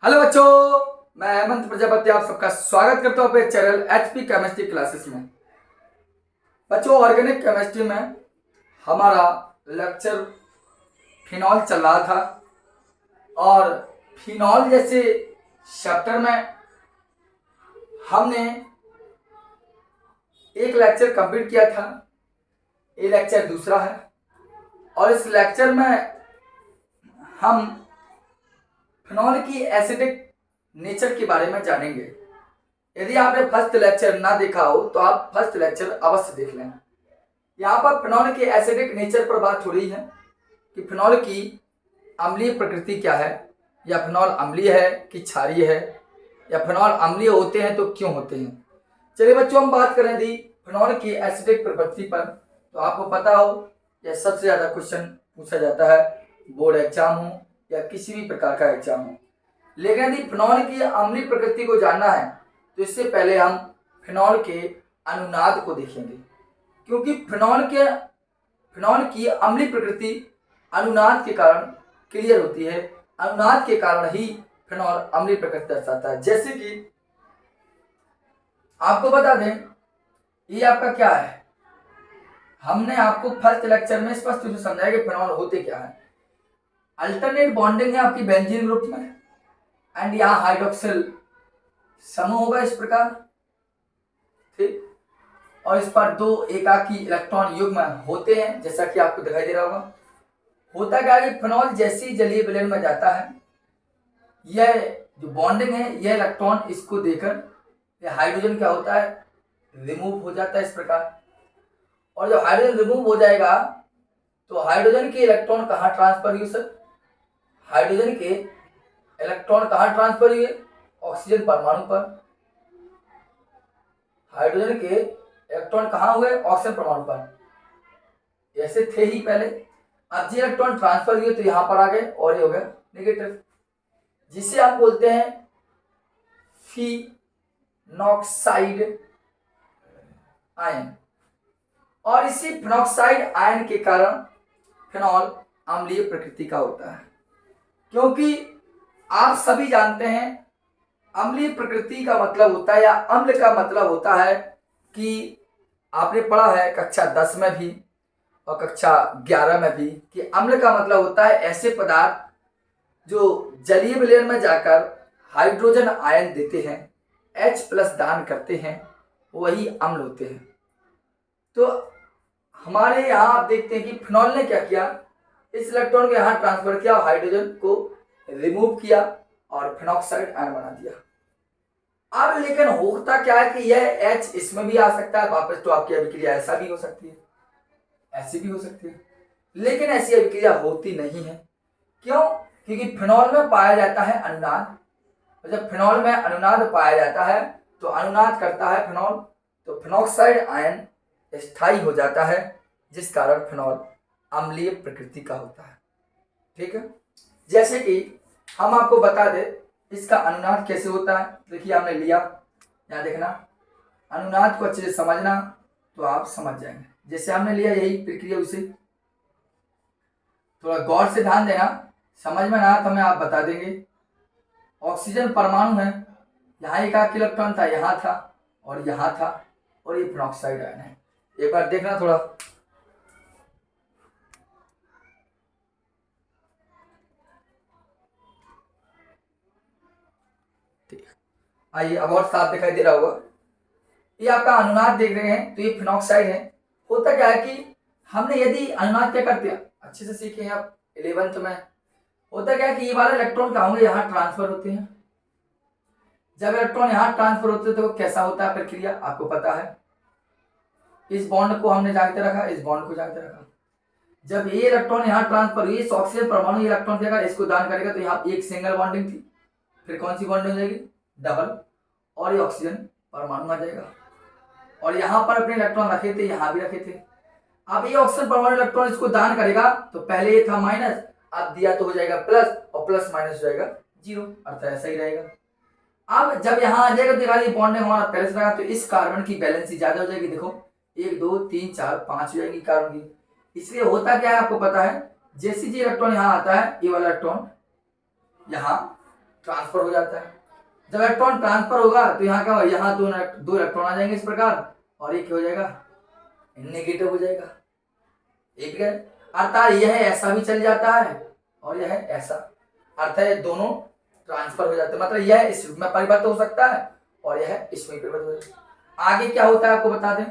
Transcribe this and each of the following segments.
Hello बच्चों, मैं हेमंत प्रजापति आप सबका स्वागत करता हूं अपने चैनल एचपी केमिस्ट्री क्लासेस में। बच्चों, ऑर्गेनिक केमिस्ट्री में हमारा लेक्चर फिनॉल चल रहा था और फिनॉल जैसे चैप्टर में हमने एक लेक्चर कंप्लीट किया था। ये लेक्चर दूसरा है और इस लेक्चर में हम फिनॉल की एसिडिक नेचर के बारे में जानेंगे। यदि आपने फर्स्ट लेक्चर ना देखा हो तो आप फर्स्ट लेक्चर अवश्य देख लें। यहाँ पर फिनॉल के एसिडिक नेचर पर बात हो रही है कि फिनॉल की अम्लीय प्रकृति क्या है, या फिनॉल अम्लीय है कि क्षारीय है, या फिनॉल अम्लीय होते हैं तो क्यों होते हैं। चलिए बच्चों, हम बात करें यदि फिनॉल की एसिडिक प्रकृति पर, तो आपको पता हो यह सबसे ज़्यादा क्वेश्चन पूछा जाता है, बोर्ड एग्जाम हो या किसी भी प्रकार का एग्जाम हो। लेकिन यदि फिनॉल की अम्लीय प्रकृति को जानना है तो इससे पहले हम फिनॉल के अनुनाद को देखेंगे, क्योंकि फिनॉल की अम्लीय प्रकृति अनुनाद के कारण क्लियर होती है। अनुनाद के कारण ही फिनॉल अम्लीय प्रकृति दर्शाता है। जैसे कि आपको बता दें, ये आपका क्या है, हमने आपको फर्स्ट लेक्चर में स्पष्ट रूप से समझाया कि फिनॉल होते क्या है। अल्टरनेट बॉन्डिंग है आपकी बेंजीन ग्रुप में, एंड यहाँ हाइड्रोक्सिल समूह होगा इस प्रकार, ठीक। और इस पर दो एकाकी इलेक्ट्रॉन युग्म होते हैं, जैसा कि आपको दिखाई दे रहा होगा। होता क्या है कि फिनॉल जैसी जलीय विलयन में जाता है, यह जो बॉन्डिंग है, यह इलेक्ट्रॉन इसको देकर यह हाइड्रोजन क्या होता है, रिमूव हो जाता है इस प्रकार। और जब हाइड्रोजन रिमूव हो जाएगा तो हाइड्रोजन के इलेक्ट्रॉन कहाँ ट्रांसफर हुए सर? हाइड्रोजन के इलेक्ट्रॉन कहाँ ट्रांसफर हुए? ऑक्सीजन परमाणु पर। हाइड्रोजन के इलेक्ट्रॉन कहाँ हुए? ऑक्सीजन परमाणु पर। ऐसे थे ही पहले। अब जो इलेक्ट्रॉन ट्रांसफर हुए तो यहाँ पर आ गए और ये हो गया नेगेटिव, जिसे आप बोलते हैं फिनॉक्साइड आयन। और इसी फिनॉक्साइड आयन के कारण फिनॉल अम्लीय प्रकृति का होता है, क्योंकि आप सभी जानते हैं अम्लीय प्रकृति का मतलब होता है, या अम्ल का मतलब होता है कि आपने पढ़ा है कक्षा 10 में भी और कक्षा 11 में भी कि अम्ल का मतलब होता है ऐसे पदार्थ जो जलीय विलयन में जाकर हाइड्रोजन आयन देते हैं, H+ दान करते हैं, वही अम्ल होते हैं। तो हमारे यहाँ आप देखते हैं कि फिनॉल ने क्या किया, इस इलेक्ट्रॉन को यहाँ ट्रांसफर किया, हाइड्रोजन को रिमूव किया और फिनॉक्साइड आयन बना दिया। अब लेकिन होता क्या है कि यह H इसमें भी आ सकता है वापस, तो आपकी अभिक्रिया ऐसा भी हो सकती है, ऐसी भी हो सकती है, लेकिन ऐसी अभिक्रिया होती नहीं है। क्यों? क्योंकि फिनॉल में पाया जाता है अनुनाद, और जब फिनॉल में अनुनाद पाया जाता है तो अनुनाद करता है फिनॉल, तो फिनॉक्साइड आयन स्थायी हो जाता है, जिस कारण फिनॉल अम्लीय प्रकृति का होता है। ठीक है, जैसे कि हम आपको बता दें इसका अनुनाद कैसे होता है। देखिए हमने लिया, यहाँ देखना, अनुनाद को अच्छे से समझना तो आप समझ जाएंगे। जैसे हमने लिया यही प्रक्रिया, उसे थोड़ा गौर से ध्यान देना, समझ में ना आया तो हमें आप बता देंगे। ऑक्सीजन परमाणु है, यहाँ एक इलेक्ट्रॉन था, यहाँ था और यहाँ था, और ये फिनॉक्साइड आयन है। एक बार देखना थोड़ा, आइए अब और साफ दिखाई दे रहा होगा। ये आपका अनुनाद देख रहे हैं, तो ये फिनॉक्साइड है। होता क्या है कि हमने यदि अनुनाद क्या करते हैं, अच्छे से सीखे हैं आप 11th में। होता क्या है कि ये वाले इलेक्ट्रॉन कहाँ होंगे, यहाँ ट्रांसफर होते हैं। जब इलेक्ट्रॉन यहाँ ट्रांसफर होते हैं तो कैसा होता है प्रक्रिया, आपको पता है। इस बॉन्ड को हमने जागते रखा, इस बॉन्ड को जागते रखा। जब ये इलेक्ट्रॉन यहाँ ट्रांसफर हुई, इस ऑक्सीजन परमाणु इलेक्ट्रॉन देगा, इसको दान करेगा, तो यहाँ एक सिंगल बॉन्डिंग थी, फिर कौन सी बॉन्डिंग हो जाएगी, डबल, और ये ऑक्सीजन परमाणु आ जाएगा। और यहाँ पर अपने इलेक्ट्रॉन रखे थे, यहाँ भी रखे थे। अब ये ऑक्सीजन परमाणु इलेक्ट्रॉन इसको दान करेगा, तो पहले ये था माइनस, अब दिया तो हो जाएगा प्लस, और प्लस माइनस हो जाएगा 0, अर्थात ऐसा ही रहेगा। अब जब यहाँ आ जाएगा तो बॉन्डिंग हमारा पहले से रहा, तो इस कार्बन की बैलेंसी ज्यादा हो जाएगी। देखो 1 2 3 4 5 हो जाएगी कार्बन की। इसलिए होता क्या है आपको पता है, जैसे जी इलेक्ट्रॉन यहाँ आता है, ये वाला इलेक्ट्रॉन यहाँ ट्रांसफर हो जाता है। जब इलेक्ट्रॉन ट्रांसफर होगा तो यहाँ क्या होगा, यहाँ दो इलेक्ट्रॉन आ जाएंगे इस प्रकार, और ये क्या हो जाएगा, नेगेटिव हो जाएगा। एक है अर्थात यह ऐसा भी चल जाता है और यह ऐसा, अर्थ है दोनों ट्रांसफर हो जाते हैं, मतलब यह इसमें परिवर्तित हो सकता है और यह इसमें परिवर्तित हो सकता है। आगे क्या होता है आपको बता दें,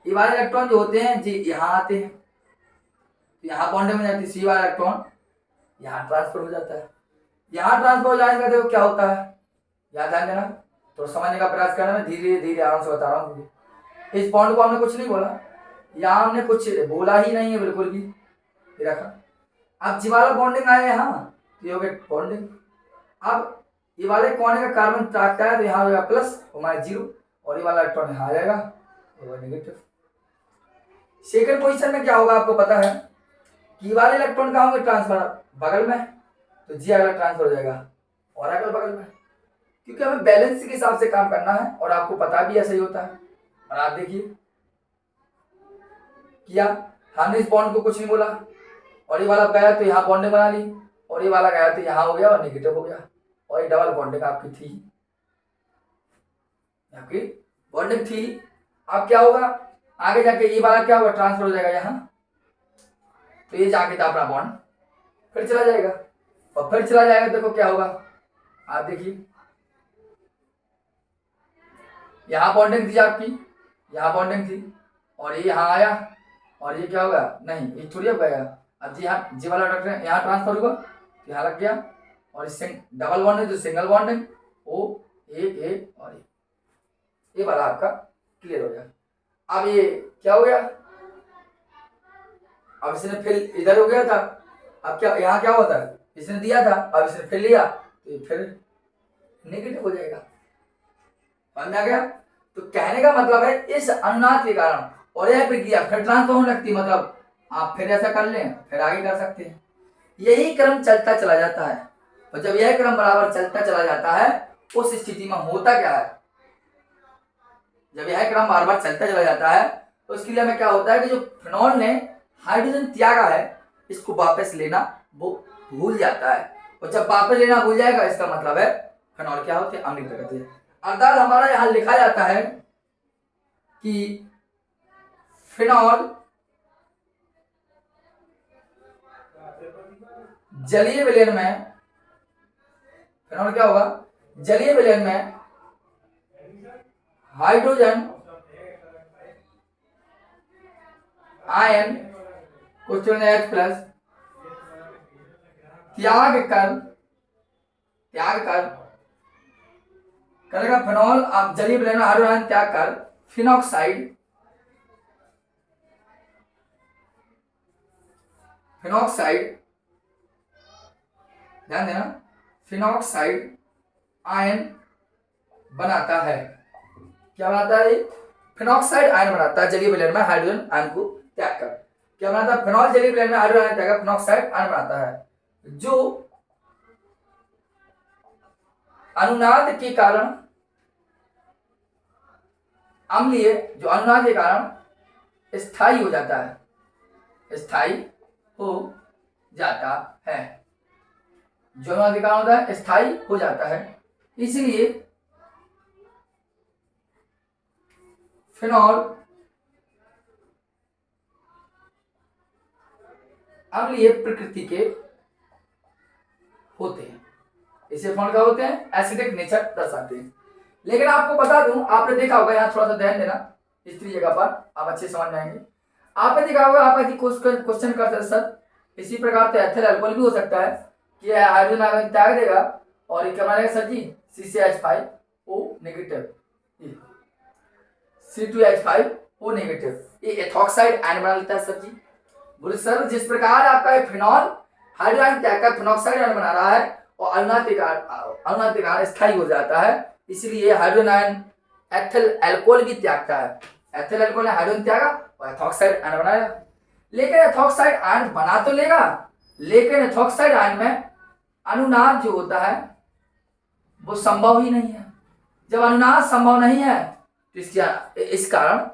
ये वाले इलेक्ट्रॉन जो होते हैं जी यहाँ आते हैं, यहाँ बॉन्डिंग हो जाती है, सी वाला इलेक्ट्रॉन यहाँ ट्रांसफर हो जाता है। यहाँ ट्रांसफर हो जाने का देखो क्या होता है, याद ध्यान देना, तो समझने का प्रयास करना, मैं धीरे धीरे आराम से बता रहा हूँ। इस बॉन्ड को हमने कुछ नहीं बोला, यहाँ हमने कुछ बोला ही नहीं है बिल्कुल भी, ये रखा। अब जी वाला बॉन्डिंग आया यहाँ, ये हो गया बॉन्डिंग। अब ये वाले कोने का कार्बन टाकता है तो यहाँ हो जाएगा प्लस और माइनस 0, और ये वाला इलेक्ट्रॉन यहाँ आ जाएगा और नेगेटिव। सेकंड पोजीशन में क्या होगा आपको पता है कि ये वाले इलेक्ट्रॉन कहाँ होंगे, ट्रांसफर बगल में, तो जी अगला ट्रांसफर हो जाएगा और अगल बगल में, क्योंकि हमें बैलेंस के हिसाब से काम करना है और आपको पता भी ऐसा ही होता है। और आप देखिए किया, हमने इस बॉन्ड को कुछ नहीं बोला, और ये वाला गया तो यहाँ बॉन्डिंग बना ली, और ये वाला गया तो यहाँ हो गया और नेगेटिव हो गया, और ये डबल बॉन्डिंग आपकी थी, आपकी बॉन्डिंग थी। अब क्या होगा आगे जाके, ये वाला क्या होगा, ट्रांसफर हो जाएगा यहाँ, तो ये जाके था अपना बॉन्ड फिर चला जाएगा, और फिर चला जाएगा देखो क्या होगा, आप देखिए यहाँ बॉन्डिंग थी आपकी, यहाँ बॉन्डिंग थी, और ये यहाँ आया, और ये क्या होगा, नहीं ये थोड़ी अब गया, अब जी यहाँ जी वाला डॉक्टर यहाँ ट्रांसफर हुआ, यहाँ लग गया, और इससे डबल बॉन्डिंग तो सिंगल बॉन्डिंग, ओ एक और ये वाला आपका क्लियर हो गया। अब ये क्या हो गया, अब इसने फिर इधर हो गया था, अब क्या यहाँ क्या होता है, इसने दिया था, अब इसने फिर लिया तो ये फिर नेगेटिव हो जाएगा, समझ में आ गया। तो कहने का मतलब है इस अनुनाद के कारण और यह प्रक्रिया फिर ट्रांसफर होने लगती है, मतलब आप फिर ऐसा कर लें फिर आगे कर सकते हैं, यही क्रम चलता चला जाता है। और जब यह क्रम बराबर चलता चला जाता है उस स्थिति में होता क्या है, जब यह क्रम बार बार चलता चला जाता है तो उसके लिए हमें क्या होता है कि जो फिनॉल ने हाइड्रोजन त्यागा है इसको वापस लेना वो भूल जाता है, और जब वापस लेना भूल जाएगा इसका मतलब है फिनॉल क्या होते हैं, अम्लीय प्रकृति है। अर्थात हमारा यहाँ लिखा जाता है कि फिनॉल जलीय विलयन में, फिनॉल क्या होगा, जलीय विलयन में हाइड्रोजन आयन कुछ H प्लस त्याग कर करेगा फिनॉल, आप जलीय विलयन में हाइड्रोजन आयन त्याग कर फिनॉक्साइड ध्यान देना, फिनॉक्साइड आयन बनाता है। क्या बनाता है, फिनॉक्साइड आयन बनाता है जलीय विलयन में हाइड्रोजन आयन को त्याग कर। क्या बनाता है, फिनॉल जलीय विलयन में हाइड्रोजन आयन त्याग कर फिनॉक्साइड आयन बनाता है, जो अनुनाद के कारण अम्लीय, जो अनुनाद के कारण स्थायी हो जाता है, स्थायी हो जाता है, जो अनुनाद के कारण होता है स्थायी हो जाता है, इसलिए फिनॉल अम्लीय प्रकृति के होते हैं, इसे फिनॉल क्या होते हैं, एसिडिक नेचर दर्शाते हैं। लेकिन आपको बता दूं, आपने देखा होगा, यहाँ थोड़ा सा ध्यान देना, इस जगह पर आप अच्छे समझ में आएंगे। आपने देखा होगा, आप ऐसी क्वेश्चन करते हैं सर इसी प्रकार से एथिल अल्कोहल भी हो सकता है कि हाइड्रोजन आयन त्याग देगा और ये क्या बनेगा सर जी, CCH5O नेगेटिव, C2H5O नेगेटिव, ये एथॉक्साइड आयन बना लेता है सर जी। बोले सर जिस प्रकार आपका फिनॉल हाइड्रोजन आयन त्याग कर फिनॉक्साइड आयन बना रहा है और अनुनाद के कारण स्थायी हो जाता है, इसलिए हाइड्रोजन आयन एथिल अल्कोहल भी त्यागता है। एथिल अल्कोहल ने हाइड्रोजन त्यागा और एथॉक्साइड आयन बनाया, लेकिन एथॉक्साइड आयन बना तो लेगा, लेकिन एथॉक्साइड आयन में अनुनाद जो होता है वो संभव ही नहीं है। जब अनुनाद संभव नहीं है तो इस कारण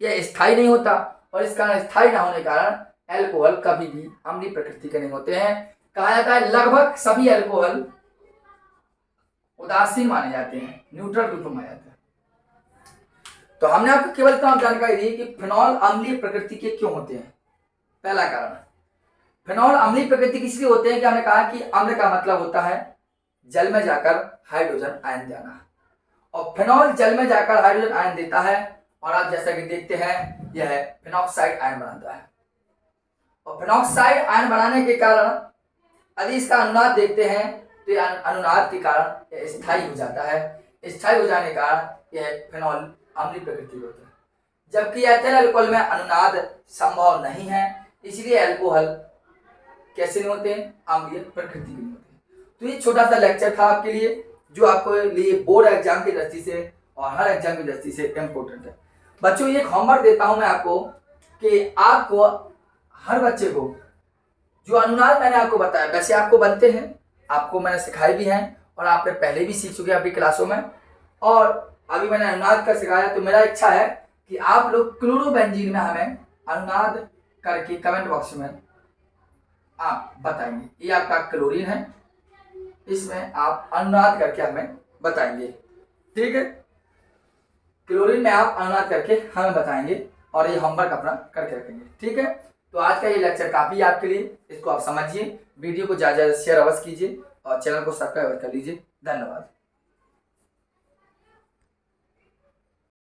यह स्थायी नहीं होता, और इस कारण स्थायी ना होने के कारण अल्कोहल कभी भी अम्लीय प्रकृति के नहीं होते हैं। कहा जाता है लगभग सभी अल्कोहल उदासीन माने जाते हैं, न्यूट्रल ग्रुप में माने जाते हैं। तो हमने आपको केवल इतना जानकारी दी कि फिनॉल अम्लीय प्रकृति के क्यों होते हैं। पहला कारण, फिनॉल अम्लीय प्रकृति के इसलिए होते हैं कि हमने कहा कि अम्ल का मतलब होता है जल में जाकर हाइड्रोजन आयन देना, और फिनॉल जल में जाकर हाइड्रोजन आयन देता है और आप जैसा कि देखते हैं यह फिनॉक्साइड आयन बनाता है। और फिनॉक्साइड आयन बनाने के कारण यदि इसका अनुनाद देखते हैं तो यह अनुनाद के कारण यह स्थायी हो जाता है। स्थायी हो जाने के कारण यह फिनॉल अम्लीय प्रकृति होता है, जबकि एथिल अल्कोहल में अनुनाद संभव नहीं है, इसलिए अल्कोहल कैसे नहीं होते हैं, अम्लीय प्रकृति के नहीं होते। तो ये छोटा सा लेक्चर था आपके लिए, जो आपको लिए बोर्ड एग्जाम की दृष्टि से और हर एग्जाम की दृष्टि से इम्पोर्टेंट है। बच्चों ये होमवर्क देता हूं मैं आपको कि आपको हर बच्चे को जो अनुनाद मैंने आपको बताया, वैसे आपको बनते हैं, आपको मैंने सिखाए भी हैं और आपने पहले भी सीख चुके हैं अपनी क्लासों में, और अभी मैंने अनुनाद कर सिखाया। तो मेरा इच्छा है कि आप लोग क्लोरोबेंजीन में हमें अनुनाद करके कमेंट बॉक्स में आप बताएंगे। ये आपका क्लोरीन है, इसमें आप अनुनाद करके हमें बताएंगे, ठीक है। क्लोरीन में आप अनुनाद करके हमें बताएंगे और ये होमवर्क अपना करके रखेंगे, ठीक है। तो आज का ये लेक्चर काफी है आपके लिए, इसको आप समझिए, वीडियो को ज़्यादा शेयर अवश्य कीजिए और चैनल को सब्सक्राइब कर लीजिए। धन्यवाद।